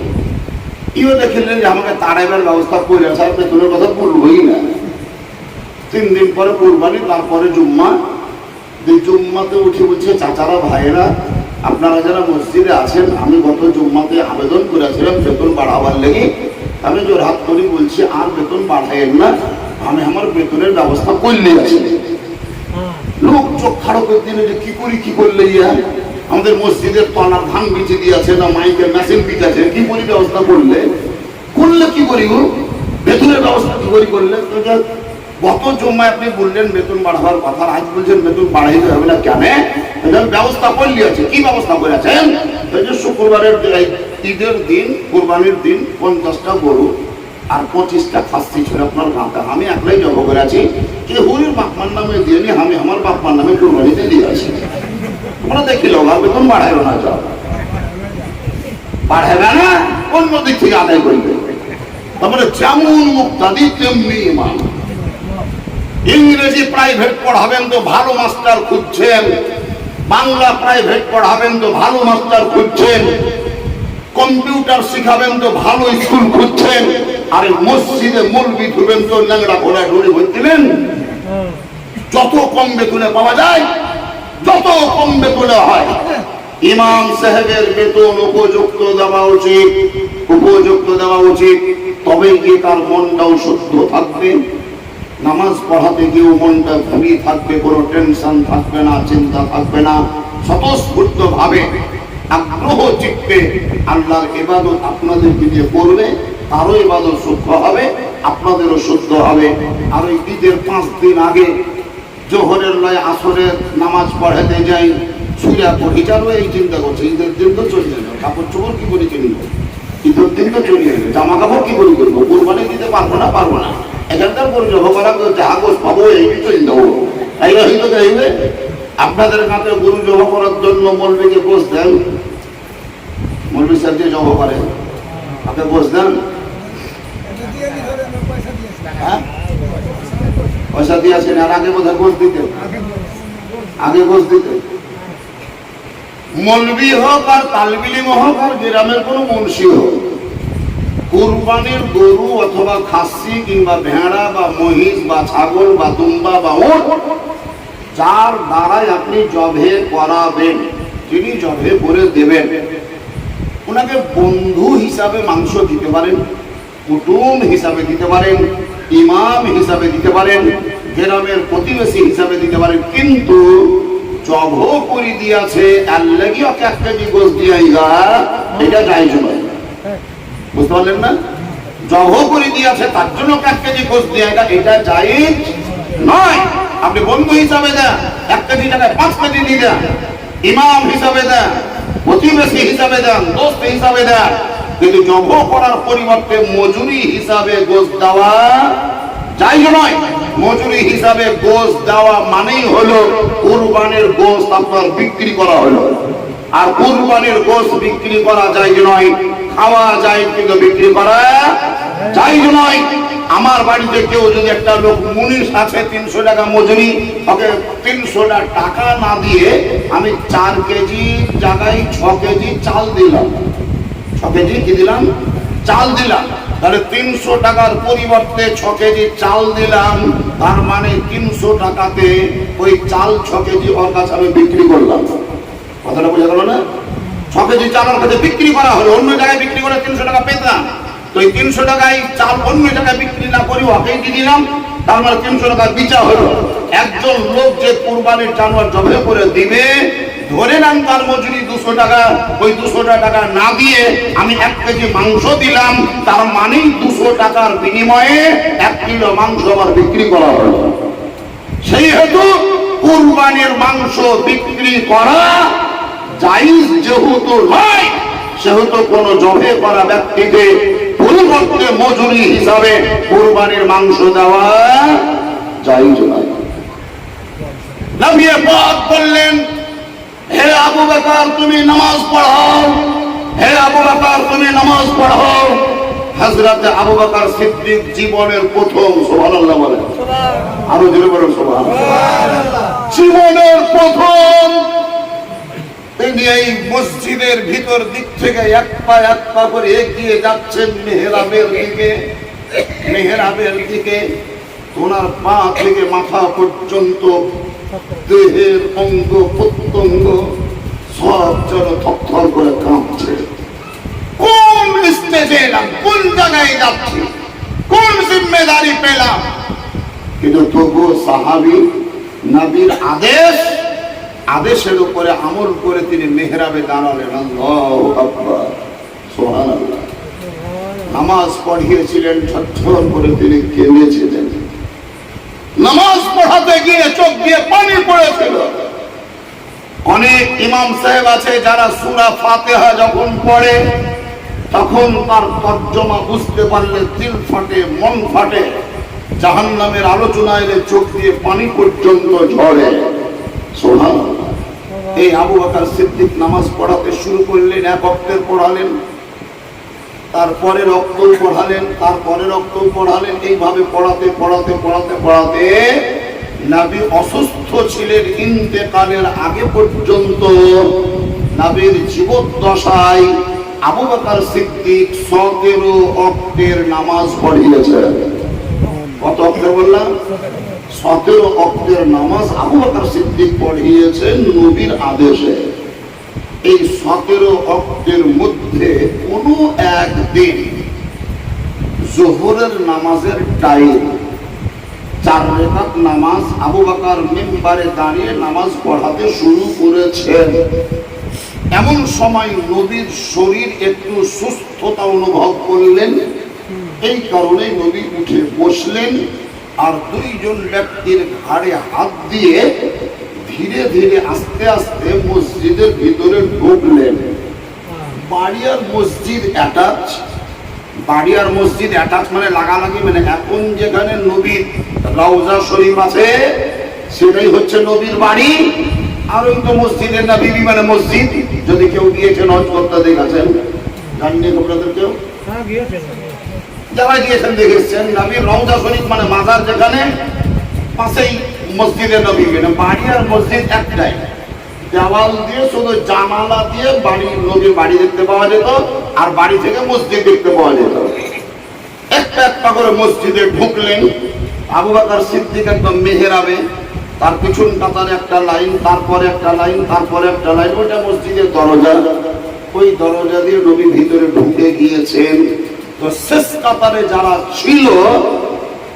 ইও দেখিলেন যে আমাকে তাড়াইবার ব্যবস্থা করে আছে, বেতনের কথা বলবই না। 3 দিন পরে কুরবানি, তারপরে জুম্মা। জুম্মাতে উঠে বলছে চাচারা ভাইয়েরা, আপনারা যারা মসজিদে আছেন, আমি গত জুম্মাতে আবেদন করেছিলাম বেতন বাড়াবার লেগে, আমি জোর হাত করি বলছি আর বেতন বাড়াইয়েন না, আমি আমার বেতনের ব্যবস্থা করলে আছি। লোক চোখ খাড়ো করে দিলে যে কি করলে ইয়া আমাদের মসজিদের তলার ধান বিচে দিয়েছে না মাইকের মেশিন বিচেছে, কি করি ব্যবস্থা করলে কি করি গো, বেতনের ব্যবস্থা কি করি করলে? গত জমায় আপনি বললেন বেতন বাড়াবার কথা, আজ বলছেন বেতন বাড়াইতে হবে না কেন? ব্যবস্থা করলে আছে। কি ব্যবস্থা করেছেন? শুক্রবারের ঈদের দিন, কোরবানির দিন 50টা গরু আর 25টা খাসি ছিল আপনার গাঁথা, আমি একলাই জব করে আছি। কে হরির বাপমার নামে দিয়ে নি, আমি আমার বাপমার নামে কোরবানিতে দিয়ে আছি। তোমরা দেখিল আর বেতন বাড়াইল না, যাও বাড়াইবে না, অন্য দিক থেকে আদায় করবে। তারপরে যেমন মুক্তাদি তেমনি ইমাম। ইংরেজি প্রাইভেট পড়াবেন তো ভালো মাস্টার খুঁজছেন, বাংলা প্রাইভেট পড়াবেন তো ভালো মাস্টার খুঁজছেন, কম্পিউটার শিখাবেন তো ভালো স্কুল খুঁজছেন, আর মসজিদে মৌলবি ধুবেন তো ল্যাংড়া ঘোড়া ঢুড়ি ভরছিলেন। যত কম বেতনে পাওয়া যায়, যত কম বেতনে হয়, ইমাম সাহেবের বেতন উপযুক্ত দেওয়া উচিত, উপযুক্ত দেওয়া উচিত। তবে গিয়ে তার মনটাও শুদ্ধ থাকবে, নামাজ পড়াতে গিয়েও মনটা ফ্রি থাকবে, কোনো টেনশন থাকবে না, চিন্তা থাকবে না, স্বতঃস্ফূর্ত ভাবে আগ্রহ চিত্তে আল্লাহর ইবাদত আপনাদেরকে দিয়ে করবে, তারও ইবাদত শুদ্ধ হবে, আপনাদেরও শুদ্ধ হবে। আর ওই ঈদের 5 দিন আগে জোহরের লয় আসরের নামাজ পড়াতে যাই, সুইরা পড়ি যাবো, এই চিন্তা করছে ঈদের দিন তো চলে যাবে, কাপড় চোপড় কি করে কিনবো, ঈদের দিন তো চলে যাবে, জামা কাপড় কি করে করবো, কোরবানি দিতে পারবো না। এখানকার করে জব করা জাহাজ পাবো, এই চলে যাবো, এই হয়তো চাইবে। আপনাদের কাছে গরু জব করার জন্য মৌলবীকে গোশ দেন, মৌলবী সাহেব যে জব করে আপনি গোশ দেন, পয়সা দিয়েছেন। আর আগে বোধহয় গোশ দিতেন, আগে গোশ দিতেন। মৌলবী হোক আর তালবিলিম হোক আর গ্রামের কোনো মুন্সি হোক, কুরবানির গরু অথবা খাসি কিংবা ভেড়া বা মহিষ বা ছাগল বা দুম্বা বা উট, যার দ্বারাই আপনি জবে করাবেন, যিনি জবে করে দেবেন, ওনাকে বন্ধু হিসাবে মাংস দিতে পারেন, কুটুম হিসাবে দিতে পারেন, ইমাম হিসাবে দিতে পারেন, গ্রামের প্রতিবেশী হিসাবে দিতে পারেন। কিন্তু জব করে দিয়েছে আল্লাহি ওকে 1 কেজি গোশ দিয়াইগা, এটা জায়েজ নয়। বুঝতে পারলেন না? জব করে দিয়েছে তার জন্য 1 কেজি গোশ দিয়াইগা, এটা জায়েজ নয়। আপনি বন্ধু হিসাবে দেন, 1 কেজি টাকায় 5 কেজি দিয়ে দেন, ইমাম হিসাবে দেন, প্রতিবেশী হিসাবে দেন, দোস্ত হিসাবে দেন, কিন্তু জব করার পরিবর্তে মজুরি হিসাবে গোশ দেওয়া জায়েজ নয়। মজুরি হিসাবে গোশ দেওয়া মানেই হলো কুরবানির গোশ আপনার বিক্রি করা হলো। আর কুরবানির গোশ বিক্রি করা জায়েজ নয়, খাওয়া যায় কিন্তু বিক্রি করা জায়েজ নয়। আমার বাড়িতে কেউ যদি একটা লোক মুনিশ আছে 300 টাকা মজুরি, ওকে 300 টাকা না দিয়ে আমি 4 কেজি জায়গায় 6 কেজি চাল দিলাম, 6 কেজি কি দিলাম, চাল দিলাম, তাহলে 300 টাকার পরিবর্তে 6 কেজি চাল দিলাম, তার মানে 300 টাকাতে ওই চাল 6 কেজি ওর কাছে আমি বিক্রি করলাম। কথাটা বোঝা গেল না? 6 কেজি চাল ওর কাছে বিক্রি করা হলো, অন্য জায়গায় বিক্রি করে 300 টাকা পেতাম, তো এই 300 টাকায় চাল অন্য জায়গায় বিক্রি না করি ওকেই দিয়ে দিলাম, তার মানে 300 টাকা বিচা হলো। একজন লোক যে কুরবানির জানোয়ার জবে করে দিবে, ধরে নেন তার মজুরি 200 টাকা, ওই 200 টাকা না দিয়ে আমি 1 কেজি মাংস দিলাম, তার মানে 200 টাকার বিনিময়ে 1 কিলো মাংস আবার বিক্রি করা হলো। সেই হেতু কুরবানির মাংস বিক্রি করা জায়েজ যেহেতু নয়, সেহেতু কোন জবে করা ব্যক্তিকে পরিবর্তে মজুরি হিসাবে কুরবানির মাংস দেওয়া জায়েজ নয়। নবী পাক বললেন, হে আবু বকর তুমি নামাজ পড়াও, হে আবু বকর তুমি নামাজ পড়াও। হযরত আবু বকর সিদ্দিক জীবনের প্রথম, সুবহানাল্লাহ বলেন, আরো জোরে বলেন সুবহানাল্লাহ, জীবনের প্রথম তিনি এই মসজিদের ভিতর দিক থেকে এক পা করে এগিয়ে যাচ্ছেন মেহরাবের দিকে। ওনার পা থেকে মাথা পর্যন্ত দেহের অঙ্গ প্রত্যঙ্গ সব যেন থরথর করে কাঁপছে। কোন বেঁচে এলাম, কোন জায়গায় যাচ্ছি, কোন জিম্মেদারি পেলাম। কিন্তু তবুও সাহাবী নবীর আদেশের উপরে আমল করে তিনি মেহরাবে দাঁড়ালেন। আল্লাহু আকবার, সুবহানাল্লাহ। নামাজ পড়িয়েছিলেন, ঝরঝর করে তিনি কেঁদেছিলেন। নামাজ পড়াতে গিয়ে চোখ দিয়ে পানি পড়েছিল। অনেক ইমাম সাহেব আছে যারা সূরা ফাতিহা যখন পড়ে তখন তার তর্জমা বুঝতে পারলে দিল ফাটে, মন ফাটে। জাহান্নামের আলোচনা এলে চোখ দিয়ে পানি পর্যন্ত ঝরে। সুবহানাল্লাহ। এই আবু বকর সিদ্দিক নামাজ পড়াতে শুরু করলেন, এক ওয়াক্তের পড়ালেন, তারপরে রক্ত পড়ালেন, তারপরে রক্ত পড়ালেন। এইভাবে পড়াতে পড়াতে পড়াতে পড়াতে নবী অসুস্থ ছিলেন ইন্তেকালের আগে পর্যন্ত। নবীর জীবদ্দশায় আবু বকর সিদ্দিক 17 ওয়াক্তের নামাজ পড়িয়েছেন। কত ওয়াক্তের বললাম? 17 ওয়াক্তের নামাজ আবু বকর সিদ্দিক পড়িয়েছেন নবীর আদেশে। এই 17 ওয়াক্তের মধ্যে কোন একদিন যোহরের নামাজের টাইম 4 রাকাত নামাজ আবু বকর মিম্বারে দাঁড়িয়ে নামাজ পড়াতে শুরু করেছেন। এমন সময় নবীর শরীর একটু সুস্থতা অনুভব করলেন। এই কারণে নবী উঠে বসলেন আর 2 জন ব্যক্তির ঘাড়ে হাত দিয়ে ধীরে ধীরে আস্তে আস্তে মসজিদের ভিতরে ঢুকলেন। বাড়ি আর মসজিদ অ্যাটাচ মানে লাগালাগি, মানে এখন যেখানে নবীর রওজা শরীফ আছে সেটাই হচ্ছে নবীর বাড়ি। আর ওই তো মসজিদের নববী মানে মসজিদ। যদি কেউ গিয়েছেন হজ করতে দেখেছেন, জাননি আপনাদের কেউ? যারা গিয়েছেন দেখেছেন নবীর রওজা শরীফ মানে মাজার, যেখানে পাশেই মসজিদে নবী। মানে বাড়ি আর মসজিদ একটাই। দেওয়াল দিয়ে শুধু জানালা দিয়ে নবীর বাড়ি দেখতে পাওয়া যেত, আর বাড়ি থেকে মসজিদ দেখতে পাওয়া যেত। একটা একটা করে মসজিদে ঢুকলেন। আবু বকর সিদ্দিক একদম মেহরাবে, তার পিছন কাতারে একটা লাইন, তারপরে একটা লাইন, তারপরে একটা লাইন। ওইটা মসজিদের দরজা। ওই দরজা দিয়ে নবী ভিতরে ঢুকে গিয়েছেন। তো শেষ কাতারে যারা ছিল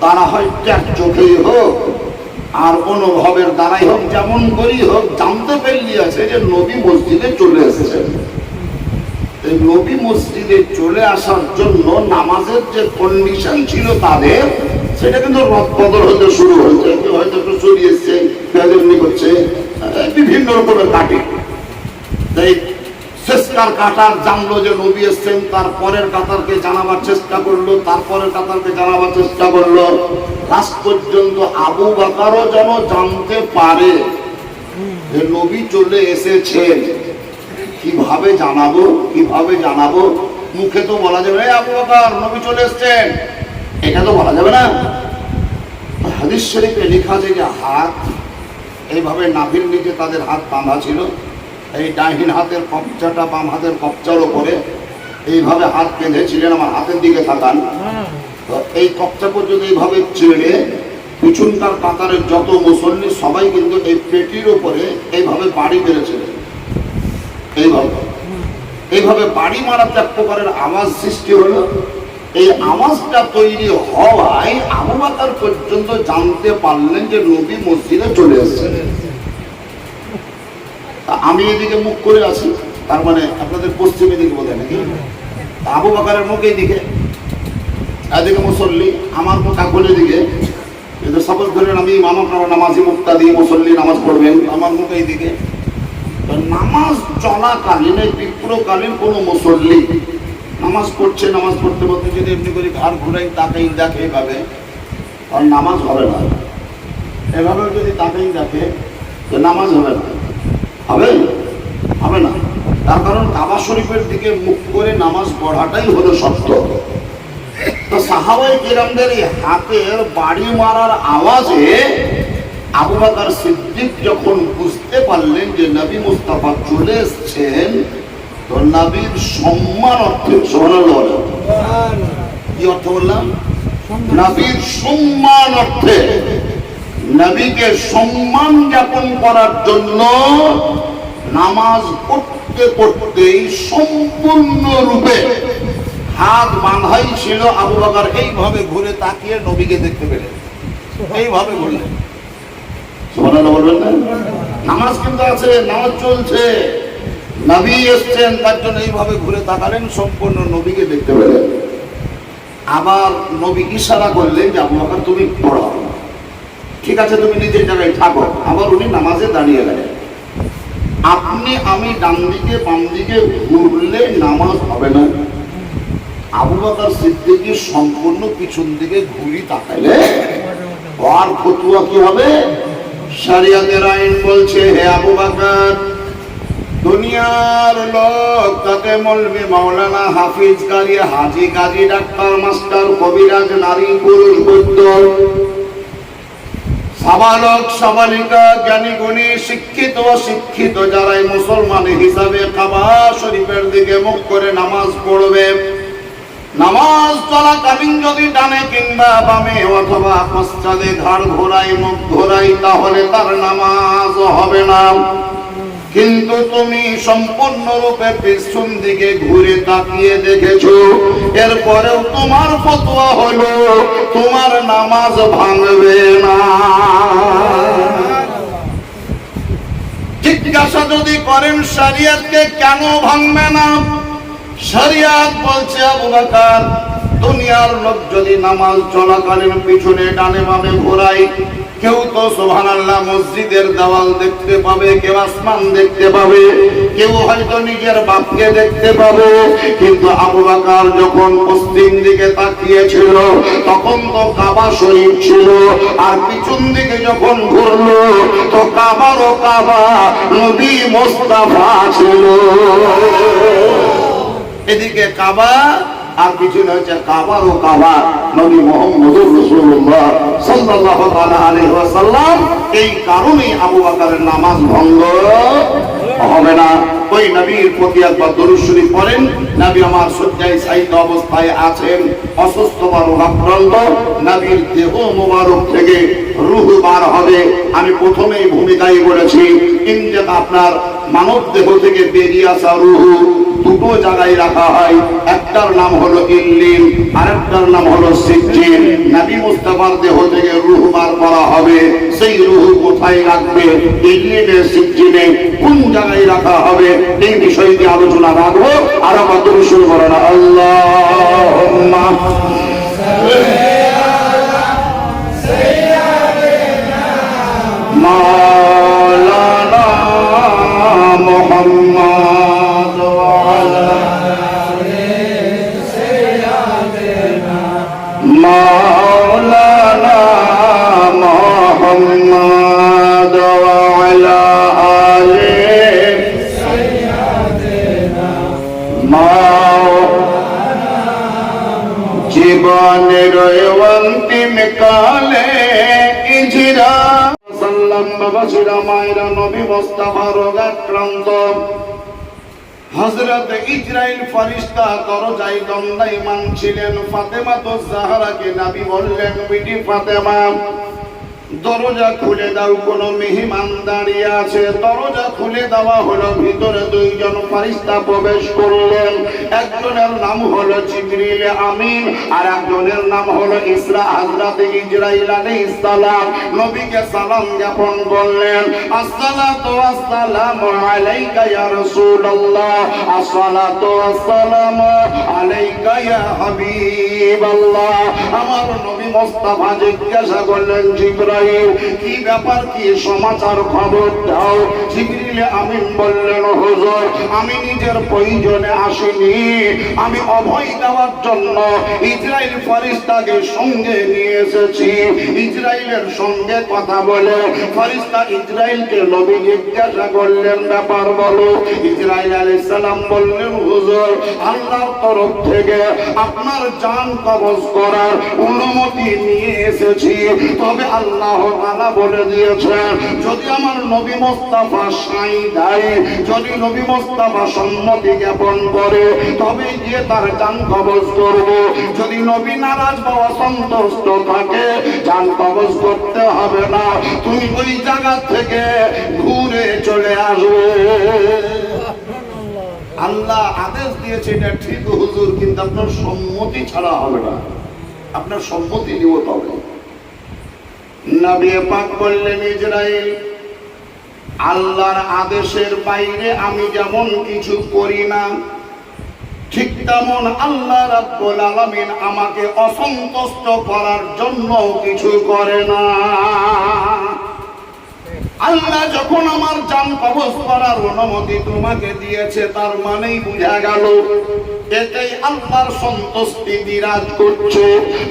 তারা হয়তো এক চোখেই হোক আর অনুভবের দ্বারাই হোক, যেমন করেই হোক জানতে পেরিয়েছে যে নবী মসজিদে চলে এসেছেন। এই নবী মসজিদে চলে আসার জন্য নামাজের যে কন্ডিশন ছিল তাদের, সেটা কিন্তু রদবদল হতে শুরু হয়েছে। কেউ হয়তো একটু সরিয়েছে, বেয়াদবি করছে, বিভিন্ন রকমের কাটে। তাই শেষকার কাতার জানলো যে নবী এসছেন, তারপরের কাতারকে জানাবার চেষ্টা করলো, তারপরের কাতারকে জানাবার চেষ্টা করলো। লাস্ট পর্যন্ত আবু বকরও যেন জানতে পারে যে নবী চলে এসেছেন। কিভাবে জানাবো? মুখে তো বলা যাবে না আবু বকর নবী চলে এসেছেন, এটা তো বলা যাবে না। হাদিস শরীফে লেখা আছে যে হাত এইভাবে নাভির নিচে তাদের হাত বাঁধা ছিল। এই ডাহিন হাতের কবচাটা বাম হাতের কবচার উপরে এইভাবে হাত বেঁধেছিলেন। আমার হাতের দিকে তাকান। তো এই কবচা পর্যন্ত এইভাবে ছেড়ে পিছনকার কাতারের যত মুসল্লি সবাই কিন্তু এই পেটির উপরে এইভাবে বাড়ি মেরেছিলেন। এইভাবে বাড়ি মারাতে এক প্রকারের আওয়াজ সৃষ্টি হলো। এই আওয়াজটা তৈরি হওয়ায় আবু বকর পর্যন্ত জানতে পারলেন যে নবী মসজিদে চলে এসেছেন। আমি এদিকে মুখ করে আছি, তার মানে আপনাদের পশ্চিমে দিকে বোধ হয় নাকি? আবু বকরের মুখ এইদিকে, এদিকে মুসল্লি, আমার মুখ আগুনের দিকে। কিন্তু সাপোজ ধরেন আমি ইমাম, আপনারা নামাজি মুক্তাদি মুসল্লি নামাজ পড়বেন, আমার মুখ এইদিকে। নামাজ চলাকালীন এই বিপ্রকালীন কোন মুসল্লি নামাজ পড়ছে, নামাজ পড়তে পড়তে যদি এমনি করে ঘাড় ঘুরাই তাকাই দেখে এভাবে, আর নামাজ হবে না। এভাবে যদি তাকাই দেখে নামাজ হবে না, হবে না। তার কারণ কাবা শরীফের দিকে মুখ করে নামাজ পড়াটাই হলো সত্য। তো সাহাবায়ে কেরামদের এই হাতের বাড়ি মারার আওয়াজে আবু বকর সিদ্দিক যখন বুঝতে পারলেন যে নবী মুস্তাফা চলে এসেছেন, তো নবীর সম্মান অর্থে, সুবহানাল্লাহ, কি অর্থ বললাম? নবীর সম্মান অর্থে, নবীকে সম্মান জ্ঞাপন করার জন্য নামাজ পড়তে পড়তেই সম্পূর্ণ রূপে হাত বাঁধাই ছিল, আবু বকর এইভাবে ঘুরে তাকিয়ে নবীকে দেখতে পেলেন, এইভাবে ঘুরলেন। সুবহানাল্লাহ বলবেন না? নামাজ কিন্তু আছে, নামাজ চলছে, নবী এসছেন, তার জন্য এইভাবে ঘুরে তাকালেন, সম্পূর্ণ নবীকে দেখতে পেলেন। আবার নবী ইশারা করলেন যে আবু বকর তুমি পড়াও, ঠিক আছে তুমি নিজের জায়গায় থাকো। আবার উনি নামাজে দাঁড়িয়ে গেলেন। আপনি আমি ডান দিকে বাম দিকে ঘুরলে নামাজ হবে না, আবু বকর সিদ্দিকী সম্পূর্ণ পিছন দিকে ঘুরি তাকাইলে আর ফতুয়া কি হবে? শরিয়তের আইন বলছে, হে আবু বকর, দুনিয়ার লোক তাকে মৌলবি, মাওলানা, হাফিজ, কারি, হাজি, কাজী, ডাক্তার, মাস্টার, কবিরাজ, নারী, পুরুষ, বৈদ্য, সাবালক, সাবালিকা, জ্ঞানী, গুণী, শিক্ষিত, অশিক্ষিত যারাই মুসলমান হিসাবে কাবা শরীফের দিকে মুখ করে নামাজ পড়বে, নামাজ চলাকালীন যদি ডানে কিংবা বামে অথবা পশ্চাদে ঘাড় ঘোরাই, মুখ ঘোরাই, তাহলে তার নামাজ হবে না। কিন্তু তুমি সম্পূর্ণরূপে পিছন দিকে ঘুরে তাকিয়ে দেখেছো, এরপরেও তোমার ফতোয়া হলো তোমার নামাজ ভাঙবে না। জিজ্ঞাসা যদি করেন শরিয়তকে কেন ভাঙবে না, শরিয়ত বলছে আবু বকর, দুনিয়ার লোক যদি নামাজ চলাকালীন পিছনে ডানে বামে ঘোরায়, কেউ তো সুবহানাল্লাহ মসজিদের দেওয়াল দেখতে পাবে, কেউ আসমান দেখতে পাবে, কেউ হয়তো নিজের বাপকে দেখতে পাবে, কিন্তু আবু বকর যখন পশ্চিম দিকে তাকিয়েছিল তখন তো কাবা শরীফ ছিল, আর পিছন দিকে যখন ঘুরলো তো কাবারও কাবা নবী মুস্তাফা ছিল। এদিকে কাবা আর পিছনে হচ্ছে কাবারও কাবা নবী মুহাম্মদুর রাসূলুল্লাহ সাল্লাল্লাহু আলাইহি ওয়াসাল্লাম। এই কারণেই আবু বকরের নামাজ ভঙ্গ হবে না। ওই নবীর প্রতি একবার দরুদ শরীফ পড়েন। নবী আমার শয্যায় শায়িত অবস্থায় আছেন, অসুস্থ বা রোগাক্রান্ত, নবীর দেহ মোবারক থেকে রূহ বার হবে। আমি প্রথমেই ভূমিকায় বলেছি, ইনজাত আপনার মানব দেহ থেকে বেরিয়ে আসা রূহ দুটো জায়গায় রাখা হয়, একটার নাম হলো ইল্লিন, আরেকটার নাম হলো সিজ্জিন। নবী মুস্তাফার দেহ থেকে রূহ বার করা হবে, সেই রূহ কোথায় রাখবে, ইল্লিনে, সিজ্জিনে, কোন জায়গায় রাখা হবে, এই বিষয় নিয়ে আলোচনা রাখবো। আর আমার দরুদ শুরু করেন, আল্লাহুম্মা মাওলানা মুহাম্মদ মাওলানা মুহাম্মদ ওয়া আলা আলি জীবনের অন্তিম কালে ইজরা সাল্লাম বাবাজিরা মায়েরা নবী মুস্তাফা রোগাক্রান্ত। হযরত ইসরাইল ফেরেশতা দরজায় দণ্ডায়মান ছিলেন। ফাতেমা তো জাহরাকে নবী বললেন, বিটি ফাতেমা দরজা খুলে দাও, কোন মেহমান দাঁড়িয়ে আছে। দরজা খুলে দেওয়া হলো, ভিতরে দুইজন ফেরেশতা প্রবেশ করলেন। একজনের নাম হলো জিবরিল আমিন, আর একজনের নাম হলো ইসরা হযরত ইসরাইল আলাইহিস সালাম। নবীকে সালাম জ্ঞাপন করলেন, আসসালাতু ওয়াসসালামু আলাইকা ইয়া রাসূলুল্লাহ, আসসালাতু ওয়াসসালামু আলাইকা ইয়া হাবিবাল্লাহ। আমার নবী মুস্তাফা জিজ্ঞাসা করলেন, জিবরাইল কি ব্যাপার, কি সমাচার, খবর দাও। জিবরিল আমিন বললেন, হুজুর আমি নিজের প্রয়োজনে আসিনি, আমি অভয় দেওয়ার জন্য ইসরাইল ফেরেশতাকে সঙ্গে নিয়ে এসেছি। ইসরাইলের সঙ্গে কথা বলে ফেরেশতা ইসরাইলকে নবী জিজ্ঞাসা করলেন, ব্যাপার বলো। ইসরাইল আলাইহিস সালাম বললেন, হুজুর আল্লাহর তরফ থেকে আপনার জান কবজ করার অনুমতি নিয়ে এসেছি, তবে আল্লাহ তাআলা বলে দিয়েছেন যদি আমার নবী মুস্তাফা সাই দেয়, যদি নবী মুস্তাফা সম্মতি জ্ঞাপন করে, তবে গিয়ে তার জান কবজ করব। যদি নবী নারাজ বা অসন্তুষ্ট থাকে, জান কবজ করতে হবে না, তুমি ওই জায়গা থেকে ঘুরে চলে আসবে। আল্লাহ আদেশ দিয়েছে এটা ঠিক হুজুর, কিন্তু আপনার সম্মতি ছাড়া হবে না, আপনার সম্মতি নিতে হবে। নবী পাক বললেন, ইসরাইল, আল্লাহর আদেশের বাইরে আমি যেমন কিছু করি না, ঠিক তেমন আল্লাহ রাব্বুল আলামিন আমাকে অসন্তুষ্ট করার জন্য কিছু করে না। আল্লাহ যখন আমার জান কবজ করার অনুমতি তোমাকে দিয়েছে, তার মানেই বুঝা গেল এতেই আল্লাহর সন্তুষ্টি বিরাজ করছে।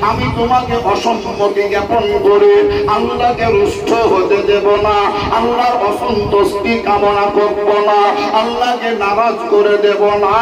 আমি তোমাকে অসম্মতি জ্ঞাপন করে আল্লাহকে রুষ্ট হতে দেব না, আল্লাহর অসন্তুষ্টি কামনা করব না, আল্লাহকে নারাজ করে দেব না।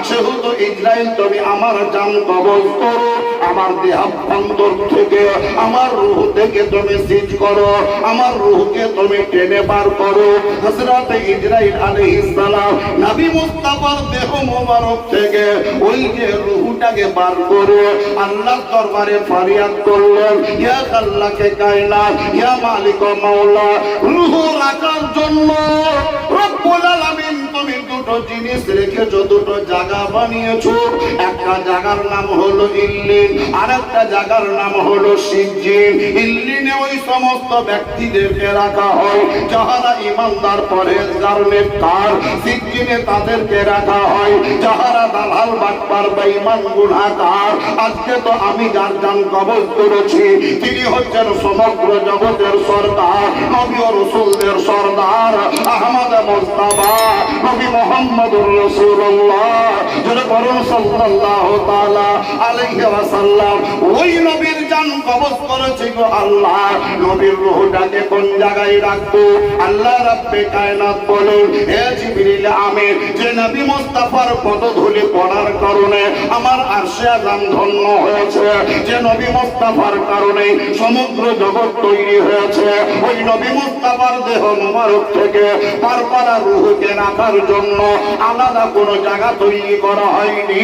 সেহেতু ইসরাইল, তুমি আমার জান কবজ করো, আমার দেহাভ্যন্তর থেকে, আমার রূহ থেকে তুমি সিজ করো, আমার রূহকে তুমি টেনে বার করো। হযরত ইসরাইল আলাইহিস সালাম নবী মুস্তাফার দেহ মোবারক থেকে ওই যে রূহটাকে বার করে আল্লাহর দরবারে ফরিয়াদ করলেন, ইয়া আল্লাহকে কায়নাত, ইয়া মালিক ও মাওলা, রূহ রাখার জন্য রব্বুল আলামিন তুমি দুটো জিনিস রেখেছো, দুটো জায়গা বানিয়েছো। একটা জায়গার নাম হলো ইল্লিন, আর একটা জায়গার নাম হলো সিজ্জিন। ইল্লিনে ওই সমস্ত ব্যক্তিদেরকে রাখা হয় যাহারা ইমানদার, পরেজগার, নেককার। সিজ্জিনে তাদেরকে রাখা হয় যাহারা দালাল, বাটপার, বেঈমান, গুনাহগার। আজকে তো আমি যার জান কবজ করেছি তিনি হচ্ছেন সমগ্র জগতের সরদার, নবী ও রাসূলদের সরদার আহমদ মুস্তাফা নবী মুহাম্মদুর রাসূলুল্লাহ সাল্লাল্লাহু তাআলা আলাইহি ওয়াসাল্লাম। ওই নবীর জান কবজ করেছে গো আল্লাহ। নবীর রূহটাকে কোন জায়গায় রাখবো? আল্লাহ রাব্বে কায়নাত বলেন, হে জিবরিল আমিন, যে নবী মুস্তাফার পদধূলি পড়ার কারণে আমার আরশে আযম ধন্য হয়েছে, যে নবী মুস্তাফার কারণে সমগ্র জগৎ তৈরি হয়েছে, ওই নবী মুস্তাফার দেহ মোবারক থেকে পারপারা রূহকে রাখার জন্য আলাদা কোনো জায়গা তৈরি করা হয়নি।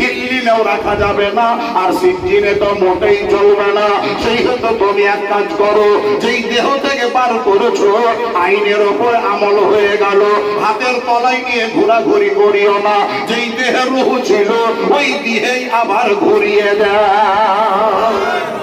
ইল্লিনেও রাখা যাবে না, আর সিজ্জিনে তো মোটেই চলবে না। সেই হতো তুমি এক কাজ করো, যেই দেহ থেকে পার করেছো আইনের ওপর আমল হয়ে গেল, হাতের তলায় নিয়ে ঘোরাঘুরি করিও না। যেই দেহে রূহ ছিল ওই দেহেই আবার ঘুরিয়ে দেয়।